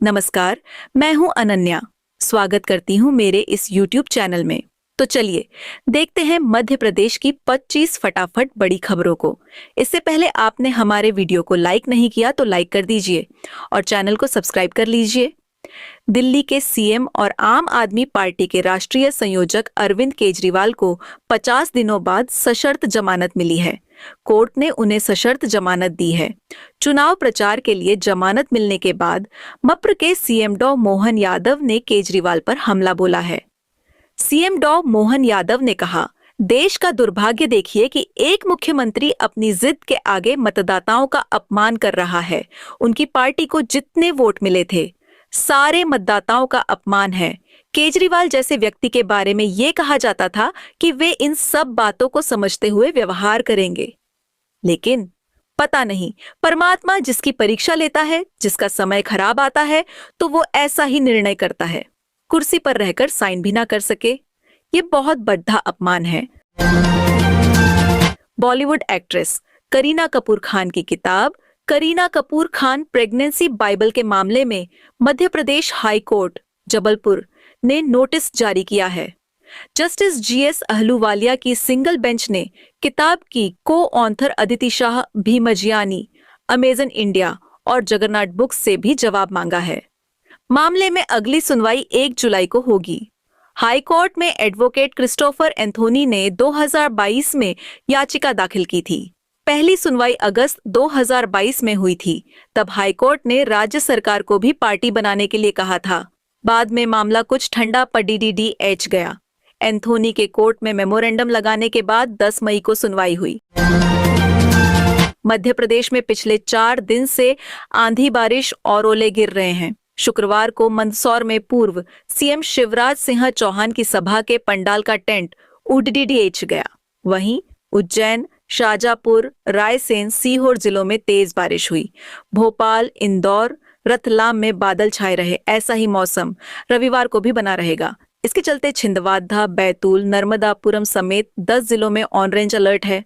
नमस्कार, मैं हूं अनन्या। स्वागत करती हूं मेरे इस YouTube चैनल में। तो चलिए देखते हैं मध्य प्रदेश की 25 फटाफट बड़ी खबरों को। इससे पहले आपने हमारे वीडियो को लाइक नहीं किया तो लाइक कर दीजिए और चैनल को सब्सक्राइब कर लीजिए। दिल्ली के सीएम और आम आदमी पार्टी के राष्ट्रीय संयोजक अरविंद केजरीवाल को 50 दिनों बाद सशर्त जमानत मिली है। कोर्ट ने उन्हें सशर्त जमानत दी है। चुनाव प्रचार के लिए जमानत मिलने के बाद मप्र के सीएम डॉ मोहन यादव ने केजरीवाल पर हमला बोला है। सीएम डॉ मोहन यादव ने कहा, देश का दुर्भाग्य देखिए कि एक मुख्यमंत्री अपनी जिद के आगे मतदाताओं का अपमान कर रहा है। उनकी पार्टी को जितने वोट मिले थे, सारे मतदाताओं का अपमान है। केजरीवाल जैसे व्यक्ति के बारे में ये कहा जाता था कि वे इन सब बातों को समझते हुए व्यवहार करेंगे, लेकिन पता नहीं, परमात्मा जिसकी परीक्षा लेता है, जिसका समय खराब आता है, तो वो ऐसा ही निर्णय करता है। कुर्सी पर रहकर साइन भी ना कर सके, ये बहुत बड़ा अपमान है। बॉलीवुड एक्ट्रेस करीना कपूर खान की किताब करीना कपूर खान प्रेगनेंसी बाइबल के मामले में मध्य प्रदेश हाई कोर्ट जबलपुर ने नोटिस जारी किया है। जस्टिस जीएस अहलूवालिया की सिंगल बेंच ने किताब की को-ऑथर अदिति शाह भीमजियानी, अमेजन इंडिया और जगन्नाथ बुक्स से भी जवाब मांगा है। मामले में अगली सुनवाई 1 जुलाई को होगी। हाई कोर्ट में एडवोकेट क्रिस्टोफर एंथोनी ने 2022 में याचिका दाखिल की थी। पहली सुनवाई अगस्त 2022 में हुई थी। तब हाई कोर्ट ने राज्य सरकार को भी पार्टी बनाने के लिए कहा था। बाद में मामला कुछ ठंडा पड़ीडीडीएच गया। एंथोनी के कोर्ट में मेमोरेंडम लगाने के बाद 10 मई को सुनवाई हुई। मध्य प्रदेश में पिछले 4 दिन से आंधी बारिश और ओले गिर रहे हैं। शुक्रवार को मंदसौर में पूर्व सीएम शिवराज सिंह चौहान की सभा के पंडाल का टेंट उड़ीदीएच गया। वहीं उज्जैन, शाजापुर, रायसेन, सीहोर जिलों में तेज बारिश हुई। भोपाल, इंदौर, रतलाम में बादल छाए रहे। ऐसा ही मौसम रविवार को भी बना रहेगा। इसके चलते छिंदवाड़ा, बैतूल, नर्मदापुरम समेत 10 जिलों में ऑरेंज अलर्ट है।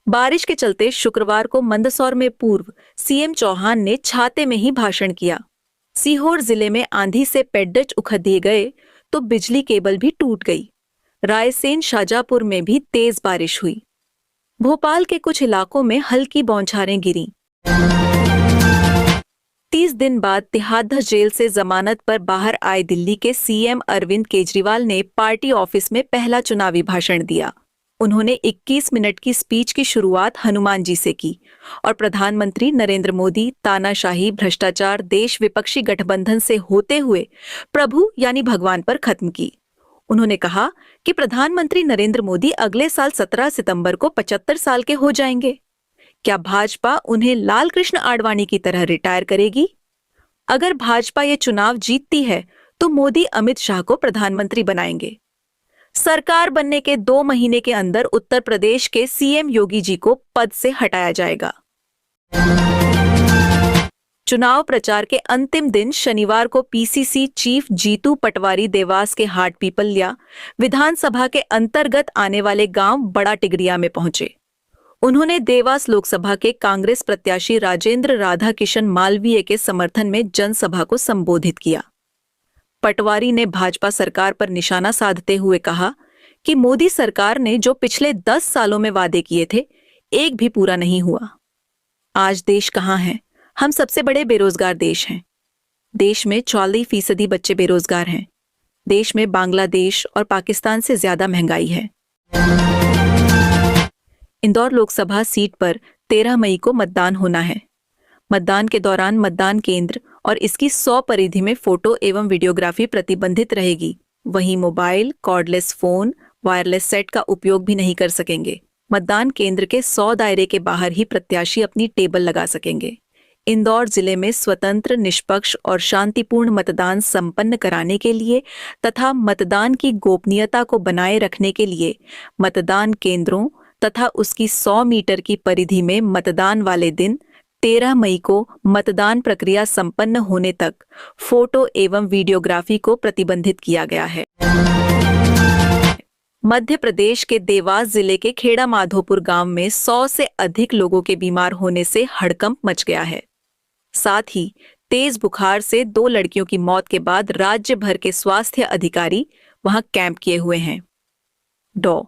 बारिश के चलते शुक्रवार को मंदसौर में पूर्व सीएम चौहान ने छाते में ही भाषण किया। सीहोर जिले में आंधी से पेड्डच उखड़ दिए गए तो बिजली केबल भी टूट गई। रायसेन, शाजापुर में भी तेज बारिश हुई। भोपाल के कुछ इलाकों में हल्की बौछारें गिरी। 30 दिन बाद तिहाड़ जेल से जमानत पर बाहर आए दिल्ली के सीएम अरविंद केजरीवाल ने पार्टी ऑफिस में पहला चुनावी भाषण दिया। उन्होंने 21 मिनट की स्पीच की शुरुआत हनुमान जी से की और प्रधानमंत्री नरेंद्र मोदी, तानाशाही, भ्रष्टाचार, देश विपक्षी गठबंधन से होते हुए प्रभु यानी भगवान पर खत्म की। उन्होंने कहा कि प्रधानमंत्री नरेंद्र मोदी अगले साल 17 सितंबर को 75 साल के हो जाएंगे। क्या भाजपा उन्हें लाल कृष्ण आडवाणी की तरह रिटायर करेगी? अगर भाजपा ये चुनाव जीतती है तो मोदी अमित शाह को प्रधानमंत्री बनाएंगे। सरकार बनने के 2 महीने के अंदर उत्तर प्रदेश के सीएम योगी जी को पद से हटाया जाएगा। चुनाव प्रचार के अंतिम दिन शनिवार को पीसीसी चीफ जीतू पटवारी देवास के हाट पीपल्या विधानसभा के अंतर्गत आने वाले गांव बड़ा टिगरिया में पहुंचे। उन्होंने देवास लोकसभा के कांग्रेस प्रत्याशी राजेंद्र राधा किशन मालवीय के समर्थन में जनसभा को संबोधित किया। पटवारी ने भाजपा सरकार पर निशाना साधते हुए कहा कि मोदी सरकार ने जो पिछले 10 सालों में वादे किए थे, एक भी पूरा नहीं हुआ। आज देश कहाँ है? हम सबसे बड़े बेरोजगार देश हैं। देश में 40% बच्चे बेरोजगार हैं। देश में बांग्लादेश और पाकिस्तान से ज्यादा महंगाई है। इंदौर लोकसभा सीट पर 13 मई को मतदान होना है। मतदान के दौरान मतदान केंद्र और इसकी 100 परिधि में फोटो एवं वीडियोग्राफी प्रतिबंधित रहेगी। वहीं mobile, cordless phone, wireless set का उपयोग भी नहीं कर सकेंगे। मतदान केंद्र के 100 दायरे के बाहर ही प्रत्याशी अपनी टेबल लगा सकेंगे। इंदौर जिले में स्वतंत्र, निष्पक्ष और शांतिपूर्ण मतदान संपन्न कराने के लिए तथा मतदान की गोपनीयता को बनाए रखने के लिए मतदान केंद्रों तथा उसकी 100 मीटर की परिधि में मतदान वाले दिन 13 मई को मतदान प्रक्रिया संपन्न होने तक फोटो एवं वीडियोग्राफी को प्रतिबंधित किया गया है। मध्य प्रदेश के देवास जिले के खेड़ा माधोपुर गांव में 100 से अधिक लोगों के बीमार होने से हड़कंप मच गया है। साथ ही तेज बुखार से 2 लड़कियों की मौत के बाद राज्य भर के स्वास्थ्य अधिकारी वहां कैंप किए हुए हैं। डॉ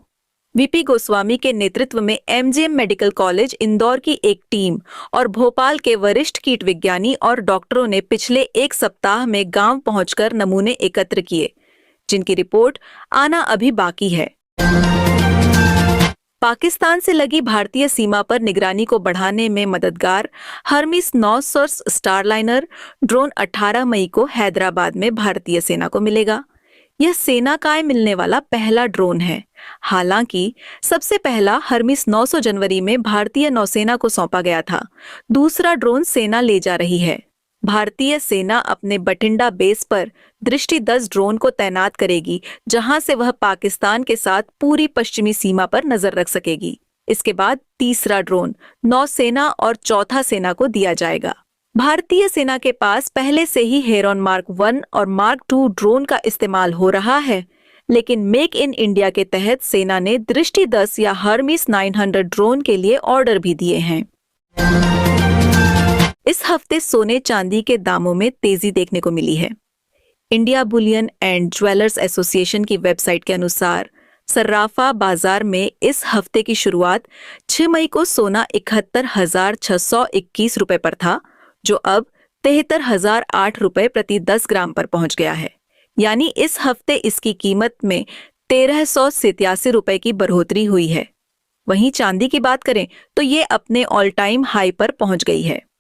वीपी गोस्वामी के नेतृत्व में एमजीएम मेडिकल कॉलेज इंदौर की एक टीम और भोपाल के वरिष्ठ कीट विज्ञानी और डॉक्टरों ने पिछले 1 सप्ताह में गांव पहुंचकर नमूने एकत्र किए, जिनकी रिपोर्ट आना अभी बाकी है। पाकिस्तान से लगी भारतीय सीमा पर निगरानी को बढ़ाने में मददगार हर्मिस 9 सोर्स स्टारलाइनर ड्रोन 18 मई को हैदराबाद में भारतीय सेना को मिलेगा। यह सेना का मिलने वाला पहला ड्रोन है। हालांकि सबसे पहला हर्मिस 900 जनवरी में भारतीय नौसेना को सौंपा गया था। दूसरा ड्रोन सेना ले जा रही है। भारतीय सेना अपने बठिंडा बेस पर दृष्टि 10 ड्रोन को तैनात करेगी, जहां से वह पाकिस्तान के साथ पूरी पश्चिमी सीमा पर नजर रख सकेगी। इसके बाद तीसरा ड्रोन नौसेना और चौथा सेना को दिया जाएगा। भारतीय सेना के पास पहले से ही हेरॉन मार्क 1 और मार्क 2 ड्रोन का इस्तेमाल हो रहा है, लेकिन मेक इन इंडिया के तहत सेना ने दृष्टि 10 या हर्मिस 900 ड्रोन के लिए ऑर्डर भी दिए हैं। इस हफ्ते सोने चांदी के दामों में तेजी देखने को मिली है। India Boolean and jewellers association की वेबसाइट के अनुसार सर्राफा बाजार में इस हफ्ते की शुरुआत 6 मई को सोना 71,621 रुपए पर था, जो अब 73,008 रुपए प्रति 10 ग्राम पर पहुंच गया है। यानी इस हफ्ते इसकी कीमत में 1,387 रुपए की बढ़ोतरी हुई है। वहीं चांदी की बात करें तो ये अपने ऑल टाइम हाई पर पहुंच गई है।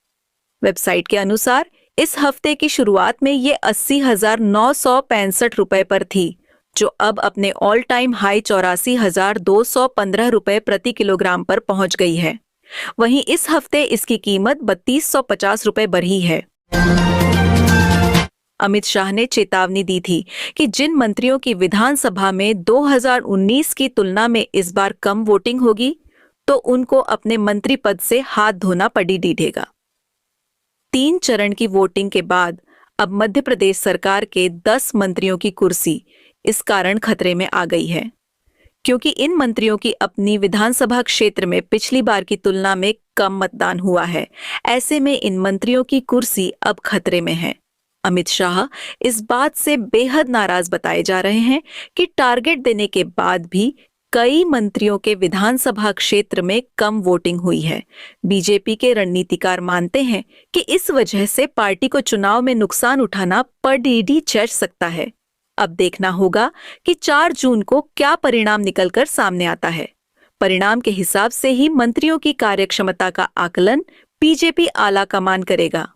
वेबसाइट के अनुसार इस हफ्ते की शुरुआत में ये 80,965 रुपए पर थी, जो अब अपने ऑल टाइम हाई 84,215 रुपए प्रति किलोग्राम पर पहुंच गई है। वहीं इस हफ्ते इसकी कीमत 3,250 रुपए बढ़ी है। अमित शाह ने चेतावनी दी थी कि जिन मंत्रियों की विधानसभा में 2019 की तुलना में इस बार कम वोटिंग होगी, तो उनको अपने मंत्री पद से हाथ धोना पड़ी डीडेगा। 3 चरण की वोटिंग के बाद अब मध्य प्रदेश सरकार के 10 मंत्रियों की कुर्सी इस कारण खतरे में आ गई है, क्योंकि इन मंत्रियों की अपनी विधानसभा क्षेत्र में पिछली बार की तुलना में कम मतदान हुआ है। ऐसे में इन मंत्रियों की कुर्सी अब खतरे में है। अमित शाह इस बात से बेहद नाराज बताए जा रहे हैं कि टारगेट देने के बाद भी कई मंत्रियों के विधानसभा क्षेत्र में कम वोटिंग हुई है। बीजेपी के रणनीतिकार मानते हैं कि इस वजह से पार्टी को चुनाव में नुकसान उठाना पड़ी चढ़ सकता है। अब देखना होगा कि 4 जून को क्या परिणाम निकलकर सामने आता है। परिणाम के हिसाब से ही मंत्रियों की कार्यक्षमता का आकलन बीजेपी आला कमान करेगा।